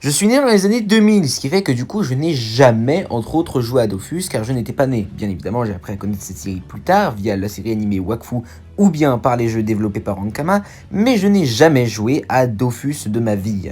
Je suis né dans les années 2000, ce qui fait que du coup je n'ai jamais entre autres joué à Dofus car je n'étais pas né. Bien évidemment j'ai appris à connaître cette série plus tard via la série animée Wakfu ou bien par les jeux développés par Ankama, mais je n'ai jamais joué à Dofus de ma vie.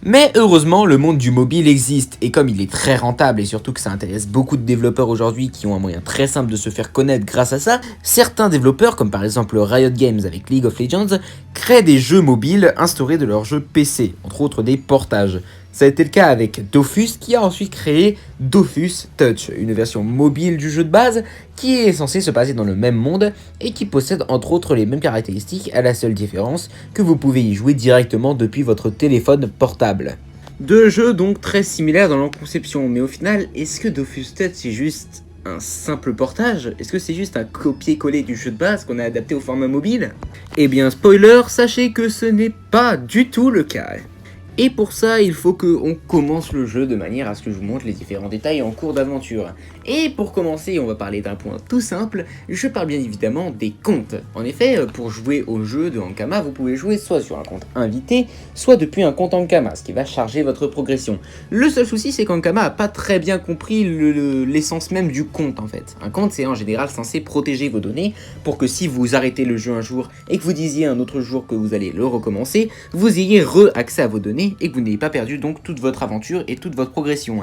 Mais heureusement, le monde du mobile existe, et comme il est très rentable et surtout que ça intéresse beaucoup de développeurs aujourd'hui qui ont un moyen très simple de se faire connaître grâce à ça, certains développeurs, comme par exemple Riot Games avec League of Legends, créent des jeux mobiles instaurés de leurs jeux PC, entre autres des portages. Ça a été le cas avec Dofus qui a ensuite créé Dofus Touch, une version mobile du jeu de base qui est censée se passer dans le même monde et qui possède entre autres les mêmes caractéristiques, à la seule différence que vous pouvez y jouer directement depuis votre téléphone portable. Deux jeux donc très similaires dans leur conception, mais au final, est-ce que Dofus Touch c'est juste un simple portage? Est-ce que c'est juste un copier-coller du jeu de base qu'on a adapté au format mobile? Eh bien spoiler, sachez que ce n'est pas du tout le cas. Et pour ça, il faut qu'on commence le jeu de manière à ce que je vous montre les différents détails en cours d'aventure. Et pour commencer, on va parler d'un point tout simple, je parle bien évidemment des comptes. En effet, pour jouer au jeu de Ankama, vous pouvez jouer soit sur un compte invité, soit depuis un compte Ankama, ce qui va charger votre progression. Le seul souci, c'est qu'Ankama a pas très bien compris l'essence même du compte en fait. Un compte, c'est en général censé protéger vos données, pour que si vous arrêtez le jeu un jour et que vous disiez un autre jour que vous allez le recommencer, vous ayez re-accès à vos données et que vous n'ayez pas perdu donc toute votre aventure et toute votre progression.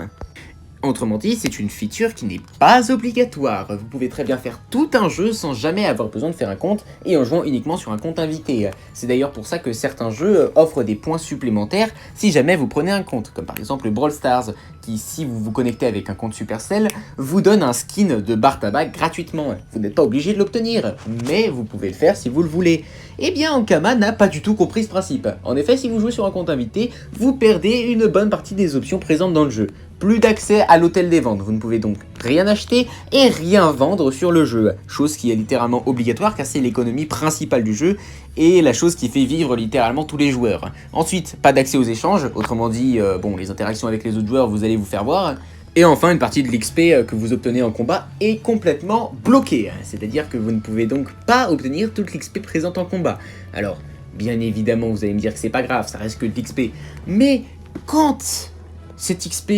Autrement dit, c'est une feature qui n'est pas obligatoire. Vous pouvez très bien faire tout un jeu sans jamais avoir besoin de faire un compte et en jouant uniquement sur un compte invité. C'est d'ailleurs pour ça que certains jeux offrent des points supplémentaires si jamais vous prenez un compte, comme par exemple Brawl Stars, qui si vous vous connectez avec un compte Supercell, vous donne un skin de bar tabac gratuitement. Vous n'êtes pas obligé de l'obtenir, mais vous pouvez le faire si vous le voulez. Eh bien, Ankama n'a pas du tout compris ce principe. En effet, si vous jouez sur un compte invité, vous perdez une bonne partie des options présentes dans le jeu. Plus d'accès à l'hôtel des ventes, vous ne pouvez donc rien acheter et rien vendre sur le jeu, chose qui est littéralement obligatoire car c'est l'économie principale du jeu et la chose qui fait vivre littéralement tous les joueurs. Ensuite, pas d'accès aux échanges, autrement dit, les interactions avec les autres joueurs vous allez vous faire voir. Et enfin, une partie de l'XP que vous obtenez en combat est complètement bloquée, c'est-à-dire que vous ne pouvez donc pas obtenir toute l'XP présente en combat. Alors, bien évidemment, vous allez me dire que c'est pas grave, ça reste que de l'XP, mais quand cette XP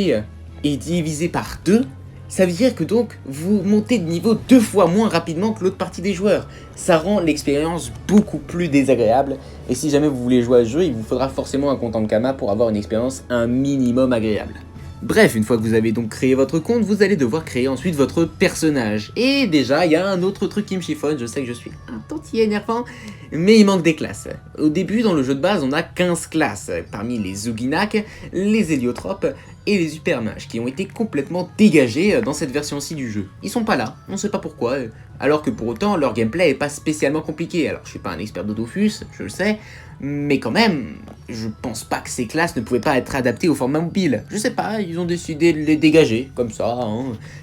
est divisée par 2, ça veut dire que donc vous montez de niveau 2 fois moins rapidement que l'autre partie des joueurs. Ça rend l'expérience beaucoup plus désagréable, et si jamais vous voulez jouer à ce jeu, il vous faudra forcément un compte Ankama pour avoir une expérience un minimum agréable. Bref, une fois que vous avez donc créé votre compte, vous allez devoir créer ensuite votre personnage. Et déjà, il y a un autre truc qui me chiffonne, je sais que je suis un tantinet énervant, mais il manque des classes. Au début, dans le jeu de base, on a 15 classes, parmi les Zuginak, les Héliotropes et les Supermages, qui ont été complètement dégagés dans cette version-ci du jeu. Ils sont pas là, on sait pas pourquoi, alors que pour autant, leur gameplay est pas spécialement compliqué. Alors, je suis pas un expert de Dofus, je le sais, mais quand même, je pense pas que ces classes ne pouvaient pas être adaptées au format mobile. Je sais pas, ils ont décidé de les dégager, comme ça.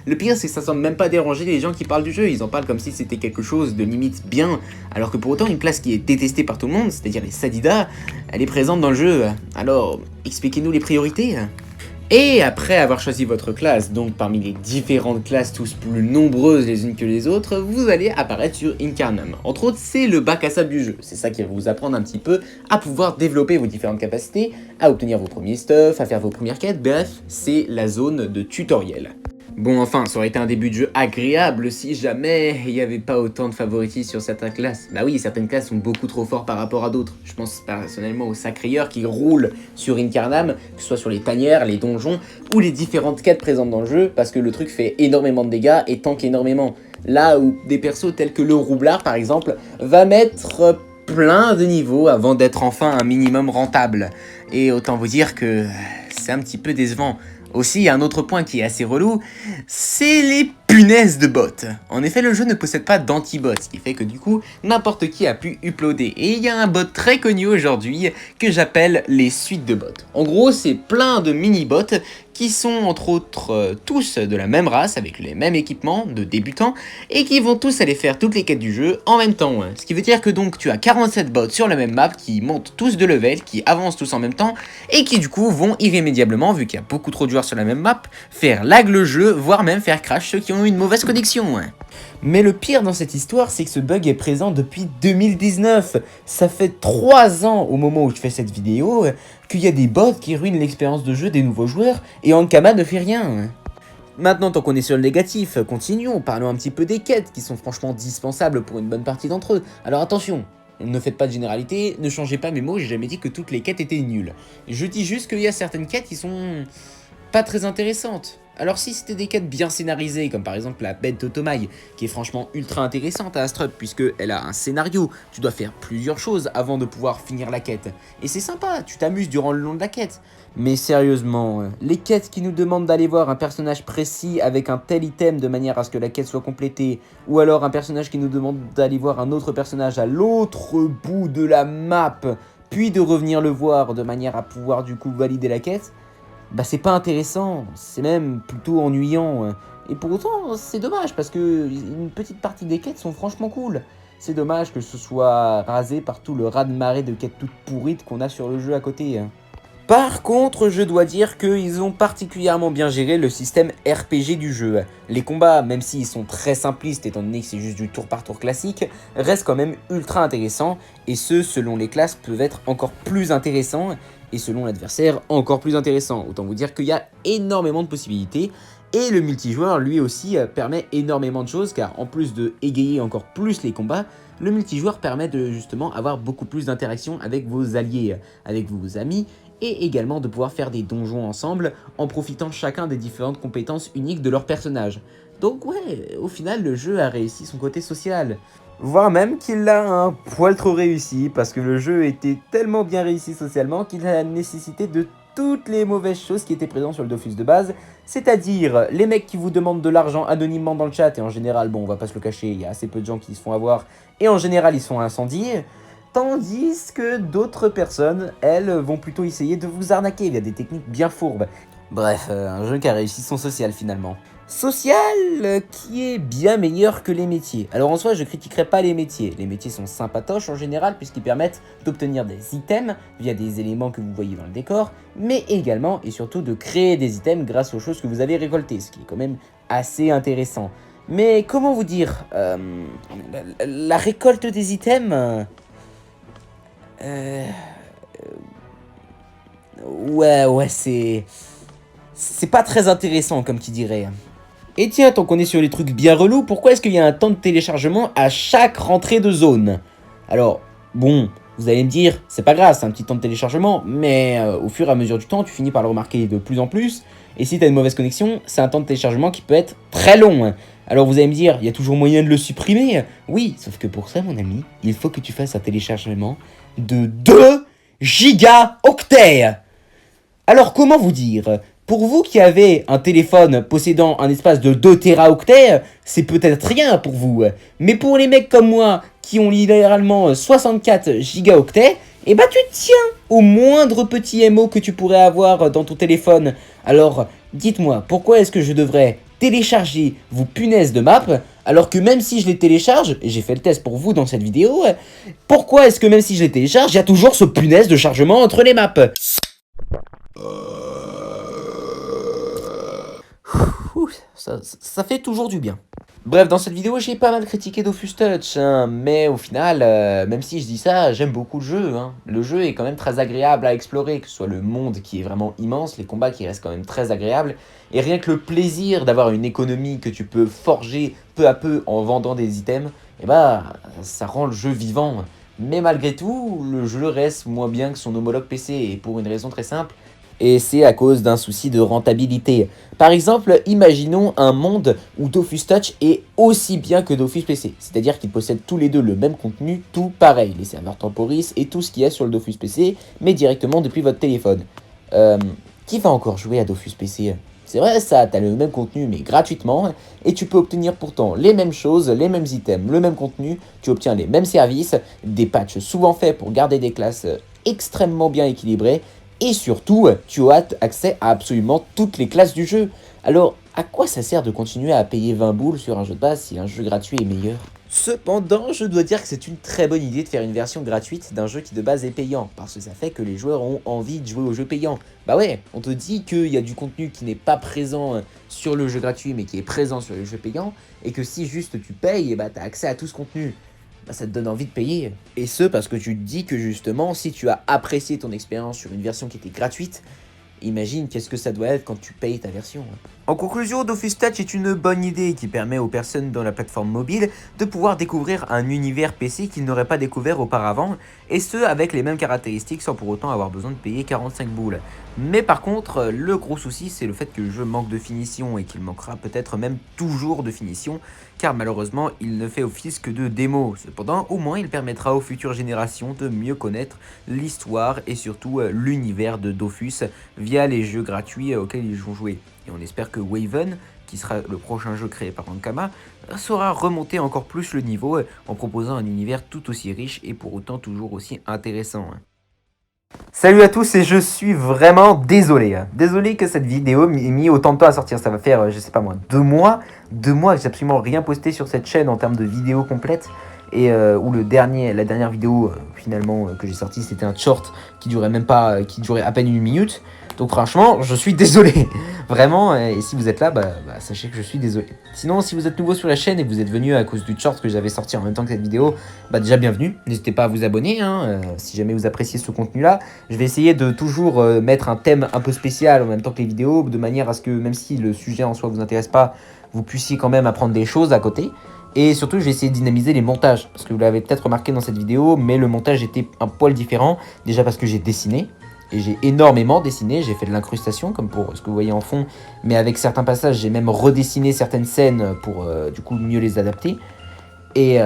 Le pire, c'est que ça semble même pas déranger les gens qui parlent du jeu. Ils en parlent comme si c'était quelque chose de limite bien, alors que pour autant, une classe qui est détestée par tout le monde, c'est-à-dire les Sadida, elle est présente dans le jeu. Alors, expliquez-nous les priorités. Et après avoir choisi votre classe, donc parmi les différentes classes tous plus nombreuses les unes que les autres, vous allez apparaître sur Incarnam. Entre autres, c'est le bac à sable du jeu. C'est ça qui va vous apprendre un petit peu à pouvoir développer vos différentes capacités, à obtenir vos premiers stuff, à faire vos premières quêtes, bref, c'est la zone de tutoriel. Bon, enfin, ça aurait été un début de jeu agréable si jamais il n'y avait pas autant de favoritisme sur certaines classes. Bah oui, certaines classes sont beaucoup trop fortes par rapport à d'autres. Je pense personnellement aux Sacrieurs qui roulent sur Incarnam, que ce soit sur les tanières, les donjons ou les différentes quêtes présentes dans le jeu, parce que le truc fait énormément de dégâts et tank énormément. Là où des persos tels que le Roublard par exemple, va mettre plein de niveaux avant d'être enfin un minimum rentable. Et autant vous dire que c'est un petit peu décevant. Aussi, un autre point qui est assez relou, c'est les punaises de bots. En effet, le jeu ne possède pas d'anti-bot, ce qui fait que du coup, n'importe qui a pu uploader. Et il y a un bot très connu aujourd'hui que j'appelle les suites de bots. En gros, c'est plein de mini-bots qui sont entre autres tous de la même race, avec les mêmes équipements de débutants, et qui vont tous aller faire toutes les quêtes du jeu en même temps. Ce qui veut dire que donc tu as 47 bots sur la même map qui montent tous de level, qui avancent tous en même temps, et qui du coup vont irrémédiablement, vu qu'il y a beaucoup trop de joueurs sur la même map, faire lag le jeu, voire même faire crash ceux qui ont une mauvaise connexion. Mais le pire dans cette histoire, c'est que ce bug est présent depuis 2019. Ça fait 3 ans au moment où je fais cette vidéo qu'il y a des bots qui ruinent l'expérience de jeu des nouveaux joueurs et Ankama ne fait rien. Maintenant, tant qu'on est sur le négatif, continuons, parlons un petit peu des quêtes qui sont franchement dispensables pour une bonne partie d'entre eux. Alors attention, ne faites pas de généralité, ne changez pas mes mots, j'ai jamais dit que toutes les quêtes étaient nulles. Je dis juste qu'il y a certaines quêtes qui sont pas très intéressantes. Alors si c'était des quêtes bien scénarisées, comme par exemple la bête d'Otomai, qui est franchement ultra intéressante à Astrup, puisqu'elle a un scénario, tu dois faire plusieurs choses avant de pouvoir finir la quête. Et c'est sympa, tu t'amuses durant le long de la quête. Mais sérieusement, les quêtes qui nous demandent d'aller voir un personnage précis avec un tel item de manière à ce que la quête soit complétée, ou alors un personnage qui nous demande d'aller voir un autre personnage à l'autre bout de la map, puis de revenir le voir de manière à pouvoir du coup valider la quête, bah c'est pas intéressant, c'est même plutôt ennuyant. Et pour autant, c'est dommage parce que une petite partie des quêtes sont franchement cool. C'est dommage que ce soit rasé par tout le raz-de-marée de quêtes toutes pourrites qu'on a sur le jeu à côté. Par contre, je dois dire qu'ils ont particulièrement bien géré le système RPG du jeu. Les combats, même s'ils sont très simplistes étant donné que c'est juste du tour par tour classique, restent quand même ultra intéressants, et ceux selon les classes peuvent être encore plus intéressants, et selon l'adversaire encore plus intéressants. Autant vous dire qu'il y a énormément de possibilités, et le multijoueur lui aussi permet énormément de choses, car en plus de égayer encore plus les combats, le multijoueur permet de justement avoir beaucoup plus d'interactions avec vos alliés, avec vos amis, et également de pouvoir faire des donjons ensemble en profitant chacun des différentes compétences uniques de leur personnage. Donc ouais, au final le jeu a réussi son côté social. Voire même qu'il l'a un poil trop réussi, parce que le jeu était tellement bien réussi socialement qu'il a nécessité de toutes les mauvaises choses qui étaient présentes sur le Dofus de base, c'est-à-dire les mecs qui vous demandent de l'argent anonymement dans le chat, et en général, bon on va pas se le cacher, il y a assez peu de gens qui se font avoir, et en général ils se font incendier. Tandis que d'autres personnes, elles, vont plutôt essayer de vous arnaquer via des techniques bien fourbes. Bref, un jeu qui a réussi son social finalement. Social qui est bien meilleur que les métiers. Alors en soi, je critiquerai pas les métiers. Les métiers sont sympatoches en général puisqu'ils permettent d'obtenir des items via des éléments que vous voyez dans le décor, mais également et surtout de créer des items grâce aux choses que vous avez récoltées, ce qui est quand même assez intéressant. Mais comment vous dire, la récolte des items... Ouais, c'est pas très intéressant, comme qui dirait. Et tiens, tant qu'on est sur les trucs bien relous, pourquoi est-ce qu'il y a un temps de téléchargement à chaque rentrée de zone? Alors, bon, vous allez me dire, c'est pas grave, c'est un petit temps de téléchargement, mais au fur et à mesure du temps, tu finis par le remarquer de plus en plus, et si t'as une mauvaise connexion, c'est un temps de téléchargement qui peut être très long. Alors vous allez me dire, il y a toujours moyen de le supprimer. Oui, sauf que pour ça, mon ami, il faut que tu fasses un téléchargement de 2 gigaoctets. Alors comment vous dire? Pour vous qui avez un téléphone possédant un espace de 2 téraoctets, c'est peut-être rien pour vous. Mais pour les mecs comme moi, qui ont littéralement 64 gigaoctets, et bah tu tiens au moindre petit MO que tu pourrais avoir dans ton téléphone. Alors, dites-moi, pourquoi est-ce que je devrais télécharger vos punaises de map, alors que même si je les télécharge, et j'ai fait le test pour vous dans cette vidéo, pourquoi est-ce que même si je les télécharge, il y a toujours ce punaise de chargement entre les maps? Ça fait toujours du bien. Bref, dans cette vidéo, j'ai pas mal critiqué Dofus Touch, hein, mais au final, même si je dis ça, j'aime beaucoup le jeu. Hein. Le jeu est quand même très agréable à explorer, que ce soit le monde qui est vraiment immense, les combats qui restent quand même très agréables, et rien que le plaisir d'avoir une économie que tu peux forger peu à peu en vendant des items, et bah, ça rend le jeu vivant. Mais malgré tout, le jeu reste moins bien que son homologue PC, et pour une raison très simple, et c'est à cause d'un souci de rentabilité. Par exemple, imaginons un monde où Dofus Touch est aussi bien que Dofus PC, c'est-à-dire qu'ils possèdent tous les deux le même contenu, tout pareil, les serveurs temporis et tout ce qu'il y a sur le Dofus PC, mais directement depuis votre téléphone. Qui va encore jouer à Dofus PC? C'est vrai ça, t'as le même contenu mais gratuitement, et tu peux obtenir pourtant les mêmes choses, les mêmes items, le même contenu, tu obtiens les mêmes services, des patchs souvent faits pour garder des classes extrêmement bien équilibrées, et surtout, tu as accès à absolument toutes les classes du jeu. Alors, à quoi ça sert de continuer à payer 20 boules sur un jeu de base si un jeu gratuit est meilleur? Cependant, je dois dire que c'est une très bonne idée de faire une version gratuite d'un jeu qui de base est payant, parce que ça fait que les joueurs ont envie de jouer au jeu payant. Bah ouais, on te dit qu'il y a du contenu qui n'est pas présent sur le jeu gratuit, mais qui est présent sur le jeu payant, et que si juste tu payes, bah t'as accès à tout ce contenu. bah, ça te donne envie de payer. Et ce, parce que tu te dis que justement, si tu as apprécié ton expérience sur une version qui était gratuite, imagine qu'est-ce que ça doit être quand tu payes ta version. En conclusion, Dofus Touch est une bonne idée qui permet aux personnes dans la plateforme mobile de pouvoir découvrir un univers PC qu'ils n'auraient pas découvert auparavant, et ce avec les mêmes caractéristiques sans pour autant avoir besoin de payer 45 boules. Mais par contre, le gros souci c'est le fait que le jeu manque de finition et qu'il manquera peut-être même toujours de finition, car malheureusement il ne fait office que de démo. Cependant, au moins il permettra aux futures générations de mieux connaître l'histoire et surtout l'univers de Dofus via les jeux gratuits auxquels ils vont jouer. Et on espère que Waven, qui sera le prochain jeu créé par Ankama, saura remonter encore plus le niveau en proposant un univers tout aussi riche et pour autant toujours aussi intéressant. Salut à tous et je suis vraiment désolé. Désolé que cette vidéo m'ait mis autant de temps à sortir. Ça va faire, je sais pas moi, 2 mois que j'ai absolument rien posté sur cette chaîne en termes de vidéos complètes. Et où la dernière vidéo finalement que j'ai sortie, c'était un short qui durait même pas, qui durait à peine 1 minute. Donc franchement, je suis désolé. Vraiment, et si vous êtes là, sachez que je suis désolé. Sinon, si vous êtes nouveau sur la chaîne et que vous êtes venu à cause du short que j'avais sorti en même temps que cette vidéo, déjà bienvenue. N'hésitez pas à vous abonner, si jamais vous appréciez ce contenu-là. Je vais essayer de toujours mettre un thème un peu spécial en même temps que les vidéos, de manière à ce que même si le sujet en soi vous intéresse pas, vous puissiez quand même apprendre des choses à côté. Et surtout, je vais essayer de dynamiser les montages, parce que vous l'avez peut-être remarqué dans cette vidéo, mais le montage était un poil différent, déjà parce que j'ai dessiné, et j'ai énormément dessiné, j'ai fait de l'incrustation, comme pour ce que vous voyez en fond, mais avec certains passages, j'ai même redessiné certaines scènes pour du coup mieux les adapter. Et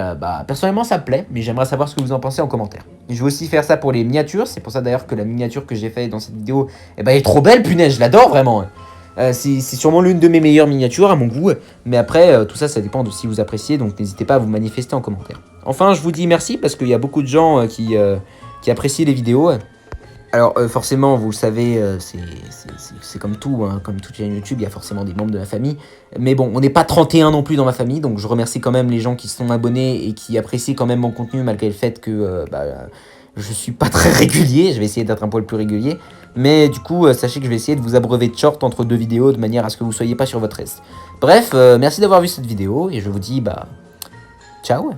personnellement ça me plaît, mais j'aimerais savoir ce que vous en pensez en commentaire. Et je vais aussi faire ça pour les miniatures, c'est pour ça d'ailleurs que la miniature que j'ai faite dans cette vidéo, est trop belle, punaise, je l'adore vraiment. C'est sûrement l'une de mes meilleures miniatures à mon goût, mais après tout ça, ça dépend de si vous appréciez, donc n'hésitez pas à vous manifester en commentaire. Enfin, je vous dis merci parce qu'il y a beaucoup de gens qui apprécient les vidéos. Alors forcément, vous le savez, c'est comme tout, comme toute chaîne YouTube, il y a forcément des membres de la famille. Mais bon, on n'est pas 31 non plus dans ma famille, donc je remercie quand même les gens qui sont abonnés et qui apprécient quand même mon contenu, malgré le fait que je suis pas très régulier. Je vais essayer d'être un poil plus régulier. Mais du coup, sachez que je vais essayer de vous abreuver de short entre 2 vidéos, de manière à ce que vous soyez pas sur votre reste. Bref, merci d'avoir vu cette vidéo, et je vous dis, ciao.